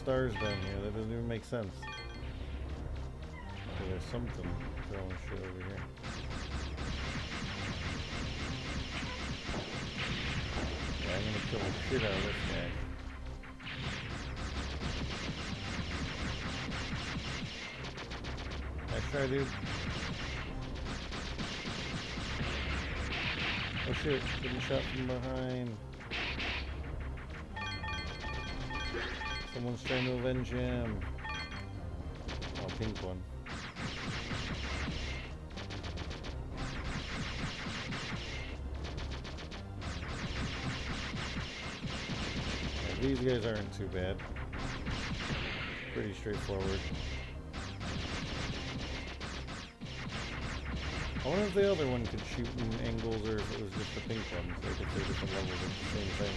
stars down here? That doesn't even make sense. Okay, there's something throwing shit over here. Yeah, I'm gonna kill the shit out of this guy. Nice try, dude. Oh shit, getting shot from behind. Someone's trying to avenge him. Oh, pink one. Yeah, these guys aren't too bad. Pretty straightforward. I wonder if the other one could shoot in angles or if it was just the pink one, so they could say different levels of the same thing.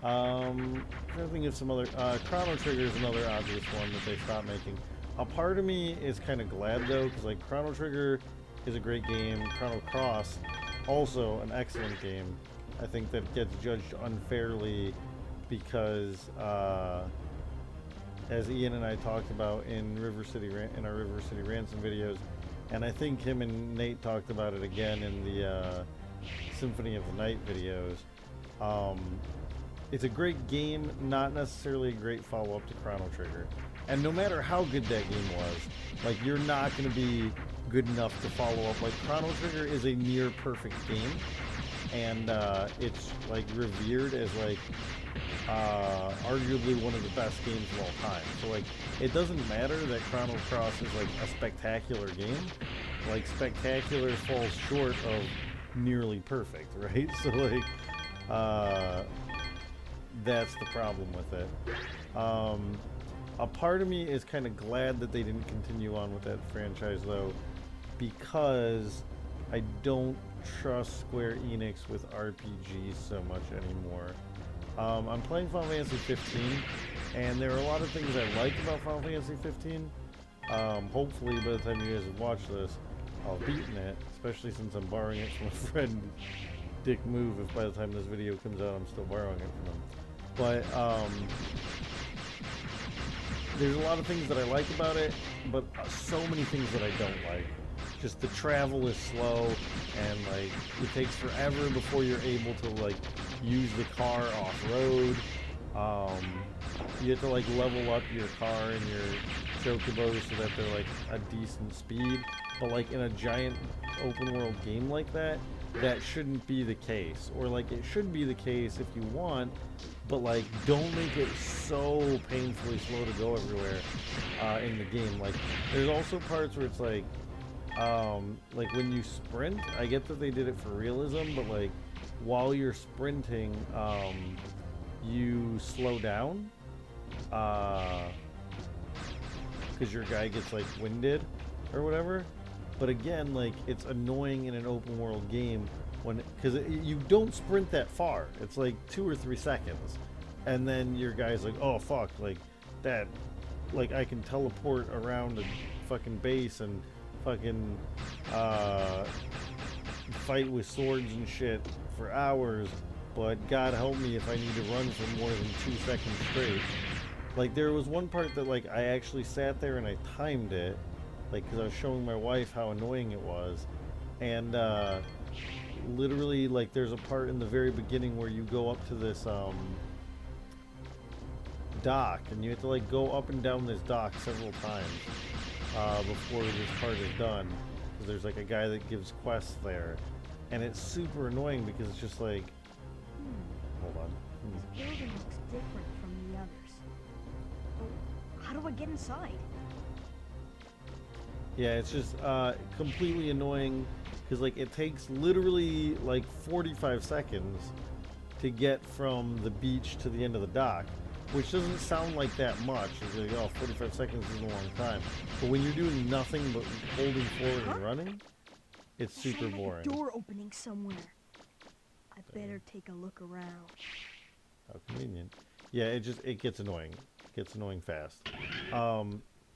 I'm trying to think of some other... Chrono Trigger is another obvious one that they stopped making. A part of me is kind of glad, though, because, like, Chrono Trigger is a great game. Chrono Cross, also an excellent game. I think that gets judged unfairly because, as Ian and I talked about in our River City Ransom videos, and I think him and Nate talked about it again in the Symphony of the Night videos. It's a great game, not necessarily a great follow-up to Chrono Trigger. And no matter how good that game was, like, you're not going to be good enough to follow up. Like, Chrono Trigger is a near perfect game, and it's, like, revered as, like, arguably one of the best games of all time. So, like, it doesn't matter that Chrono Cross is, like, a spectacular game. Like, spectacular falls short of nearly perfect, right? So, like, that's the problem with it. A part of me is kind of glad that they didn't continue on with that franchise, though, because I don't trust Square Enix with RPGs so much anymore. I'm playing Final Fantasy 15, and there are a lot of things I like about Final Fantasy 15. Hopefully, by the time you guys have watched this, I'll have beaten it, especially since I'm borrowing it from a friend, Dick Move, if by the time this video comes out I'm still borrowing it from him. But, there's a lot of things that I like about it, but so many things that I don't like. Just the travel is slow, and, like, it takes forever before you're able to, like, use the car off-road. You have to, like, level up your car and your chocobos so that they're, like, a decent speed. But, like, in a giant open-world game like that, that shouldn't be the case. Or, like, it should be the case if you want, but, like, don't make it so painfully slow to go everywhere in the game. Like, there's also parts where it's like when you sprint, I get that they did it for realism, but, like, while you're sprinting, you slow down, because your guy gets, like, winded or whatever. But again, like, it's annoying in an open world game because you don't sprint that far. It's like 2 or 3 seconds, and then your guy's like, oh fuck, like that, like I can teleport around a fucking base and fucking fight with swords and shit for hours, but God help me if I need to run for more than 2 seconds straight. Like, there was one part that, like, I actually sat there and I timed it, like, because I was showing my wife how annoying it was, and literally, like, there's a part in the very beginning where you go up to this dock, and you have to, like, go up and down this dock several times before this part is done, because there's, like, a guy that gives quests there, and it's super annoying because it's just like, hold on. This building looks different from the others. Oh, how do I get inside? Yeah, it's just completely annoying because, like, it takes literally like 45 seconds to get from the beach to the end of the dock, which doesn't sound like that much. It's like, oh, 45 seconds is a long time. But when you're doing nothing but holding forward and running, it's super boring. A door opening somewhere. I better take a look around. How convenient. Yeah, it gets annoying. It gets annoying fast.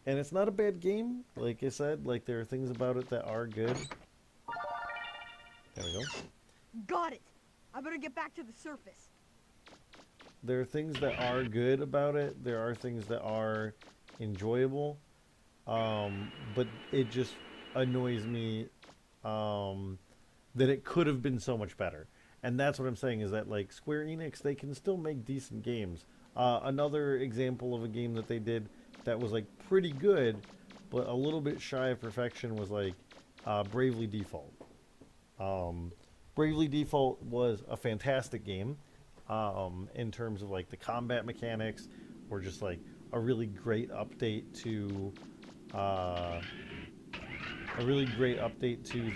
And it's not a bad game, like I said. Like, there are things about it that are good. There we go. Got it! I better get back to the surface. there are things that are good about it. There are things that are enjoyable. But it just annoys me that it could have been so much better. And that's what I'm saying is that like Square Enix, they can still make decent games. Another example of a game that they did that was like pretty good, but a little bit shy of perfection was like Bravely Default. Bravely Default was a fantastic game in terms of like the combat mechanics, or just like a really great update to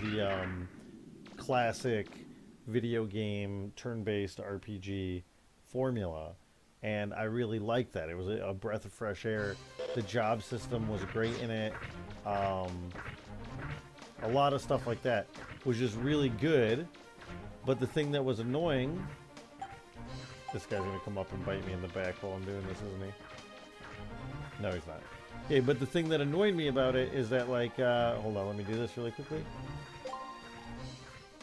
the classic video game turn-based RPG formula, and I really liked that. It was a breath of fresh air. The job system was great in it. A lot of stuff like that was just really good. But the thing that was annoying, this guy's gonna come up and bite me in the back while I'm doing this, isn't he? No, he's not. Okay, but the thing that annoyed me about it is that, like, hold on, let me do this really quickly.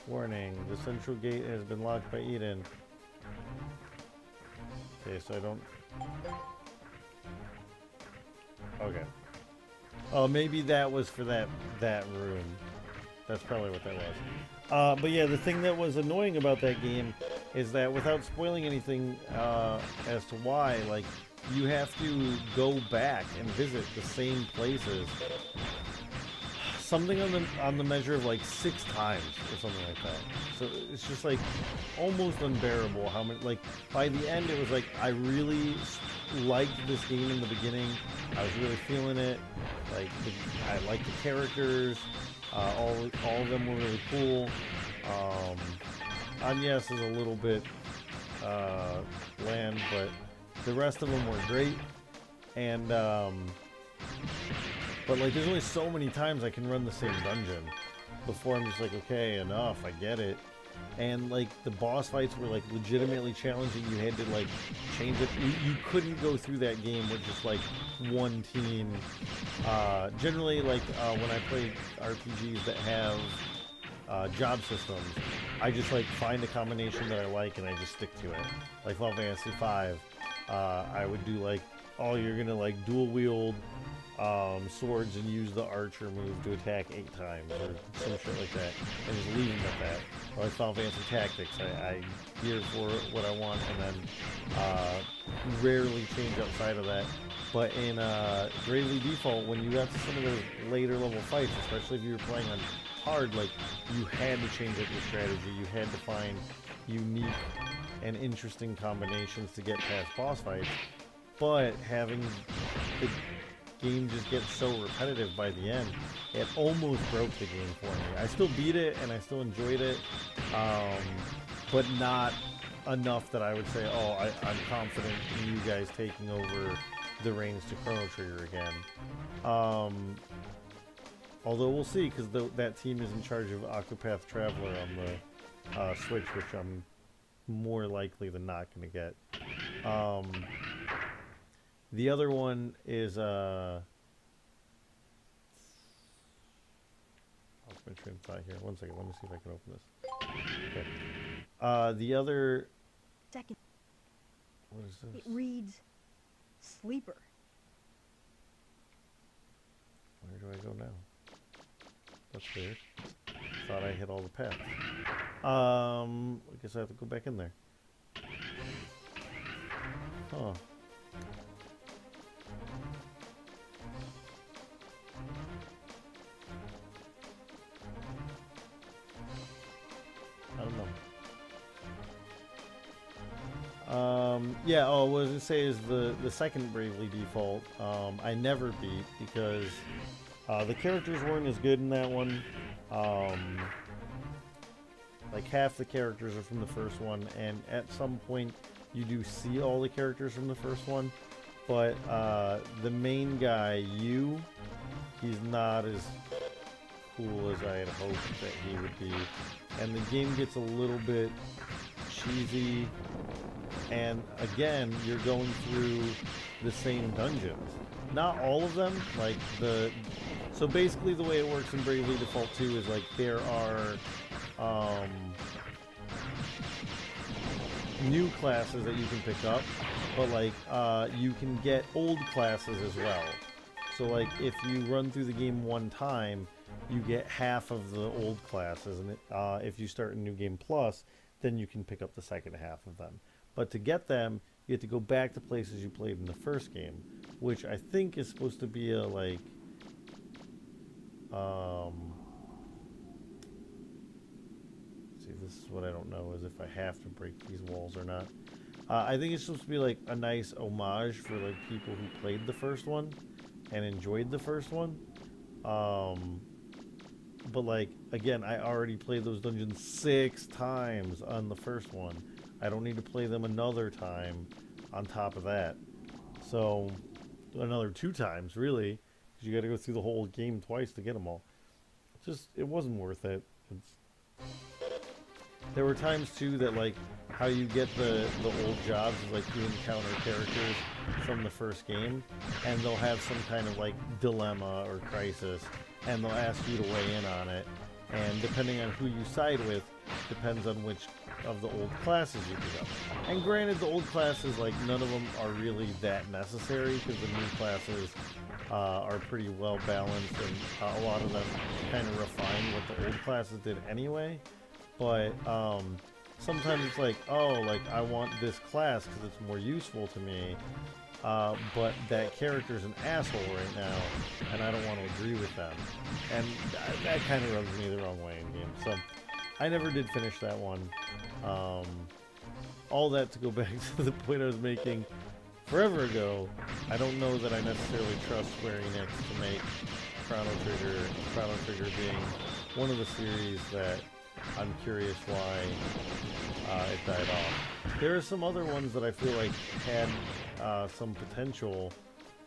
Warning, the central gate has been locked by Eden. Okay, so I don't... Okay. Oh, maybe that was for that room. That's probably what that was. But yeah, the thing that was annoying about that game is that, without spoiling anything as to why, like, you have to go back and visit the same places. Something on the measure of like 6 times or something like that. So it's just like almost unbearable how many, like, by the end it was like I really liked this game in the beginning. I was really feeling it. Like I liked the characters. All of them were really cool. Agnes is a little bit bland, but the rest of them were great. And but like there's only so many times I can run the same dungeon before I'm just like, okay, enough, I get it. And like the boss fights were like legitimately challenging. You had to like change it. You couldn't go through that game with just like one team. Generally, like when I play RPGs that have job systems, I just like find a combination that I like and I just stick to it. Like Final Fantasy V, I would do like, oh, you're gonna like dual wield swords and use the archer move to attack 8 times or some shit like that, and just leave them at that. Or like Final Fantasy Tactics, I gear for what I want and then rarely change outside of that. But in Bravely Default, when you got to some of those later level fights, especially if you were playing on hard, like you had to change up your strategy. You had to find unique and interesting combinations to get past boss fights. But having the game just gets so repetitive by the end, it almost broke the game for me. I still beat it and I still enjoyed it, but not enough that I would say, oh, I'm confident in you guys taking over the reins to Chrono Trigger again. Although we'll see, because that team is in charge of Octopath Traveler on the Switch, which I'm more likely than not going to get. The other one is I'll my train of thought here. One second, let me see if I can open this. Okay. The other... Second. What is this? It reads sleeper. Where do I go now? That's weird. Thought I hit all the paths. I guess I have to go back in there. Huh. I don't know. Yeah, what I was going to say is the second Bravely Default, I never beat because the characters weren't as good in that one. Like half the characters are from the first one, and at some point you do see all the characters from the first one, but the main guy, Yu, he's not as cool as I had hoped that he would be. And the game gets a little bit cheesy, and again, you're going through the same dungeons. Not all of them, like so basically the way it works in Bravely Default 2 is like there are new classes that you can pick up, but like you can get old classes as well. So like if you run through the game one time, you get half of the old classes, and if you start a new game plus, then you can pick up the second half of them. But to get them, you have to go back to places you played in the first game, which I think is supposed to be a like see, this is what I don't know, is if I have to break these walls or not. I think it's supposed to be like a nice homage for like people who played the first one and enjoyed the first one. But like, again, I already played those dungeons 6 times on the first one. I don't need to play them another time on top of that. So, another 2 times, really, because you got to go through the whole game twice to get them all. Just, it wasn't worth it. There were times, too, that, like, how you get the old jobs is, like, you encounter characters from the first game, and they'll have some kind of, like, dilemma or crisis, and they'll ask you to weigh in on it. And depending on who you side with, depends on which of the old classes you pick up. And granted, the old classes, like, none of them are really that necessary, because the new classes are pretty well balanced, and a lot of them kind of refine what the old classes did anyway. But sometimes it's like, oh, like, I want this class because it's more useful to me, but that character's an asshole right now, and I don't want to agree with them. And that kind of rubs me the wrong way in games. So I never did finish that one. All that to go back to the point I was making forever ago. I don't know that I necessarily trust Square Enix to make Chrono Trigger being one of the series that I'm curious why it died off. There are some other ones that I feel like had some potential.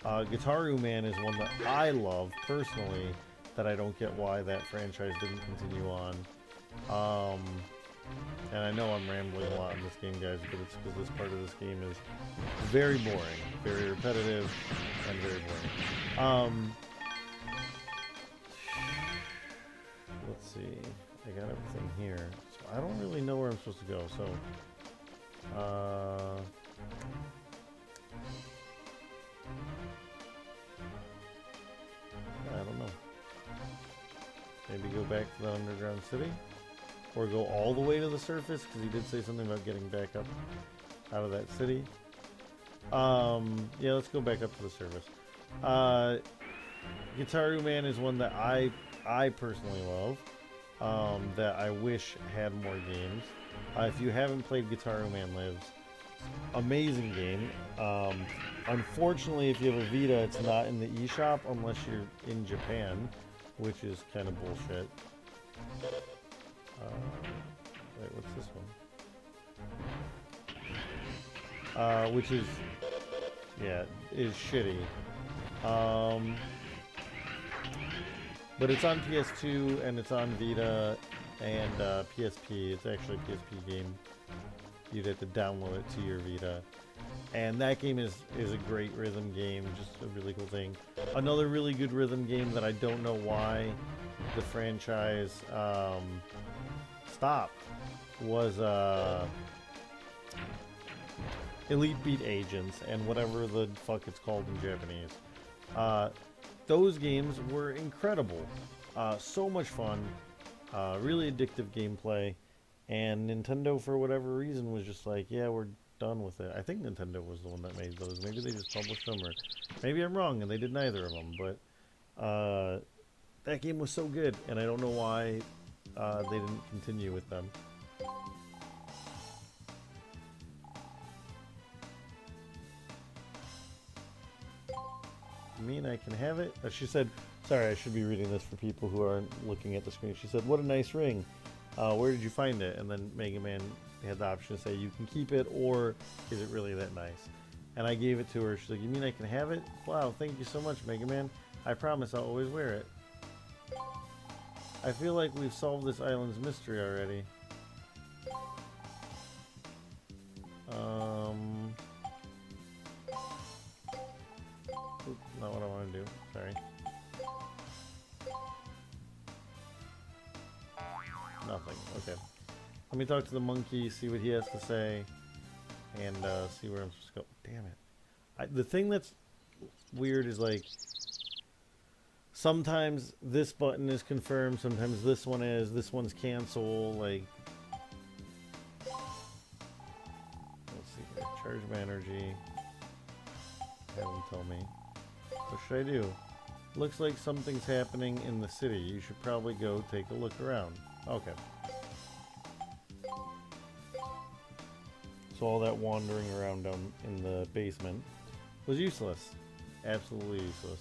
Guitaru Man is one that I love personally, that I don't get why that franchise didn't continue on. And I know I'm rambling a lot in this game, guys, but it's because this part of this game is very boring, very repetitive, and very boring. Let's see. I got everything here. So I don't really know where I'm supposed to go, so I don't know. Maybe go back to the underground city? Or go all the way to the surface, because he did say something about getting back up out of that city. Yeah, let's go back up to the surface. Guitaru Man is one that I personally love, that I wish had more games. If you haven't played Guitaru Man Lives, amazing game. Unfortunately, if you have a Vita, it's not in the eShop unless you're in Japan, which is kind of bullshit. Wait, what's this one? Which is, yeah, is shitty. But it's on PS2 and it's on Vita and PSP. It's actually a PSP game. You'd have to download it to your Vita. And that game is a great rhythm game, just a really cool thing. Another really good rhythm game that I don't know why the franchise stopped was Elite Beat Agents, and whatever the fuck it's called in Japanese. Those games were incredible. So much fun. Really addictive gameplay. And Nintendo, for whatever reason, was just like, yeah, we're done with it. I think Nintendo was the one that made those. Maybe they just published them, or maybe I'm wrong and they did neither of them. But that game was so good, and I don't know why they didn't continue with them. You mean I can have it? She said, sorry, I should be reading this for people who aren't looking at the screen. She said, what a nice ring. Where did you find it? And then Mega Man had the option to say, you can keep it, or is it really that nice? And I gave it to her. She's like, you mean I can have it? Wow, thank you so much, Mega Man. I promise I'll always wear it. I feel like we've solved this island's mystery already. Oops, not what I want to do. Sorry. Nothing. Okay. Let me talk to the monkey, see what he has to say. and see where I'm supposed to go. Damn it. The thing that's weird is like sometimes this button is confirmed, sometimes this one is, this one's cancel, like let's see here. Charge my energy. Have them tell me. What should I do? Looks like something's happening in the city. You should probably go take a look around. Okay. So all that wandering around down in the basement was useless. Absolutely useless.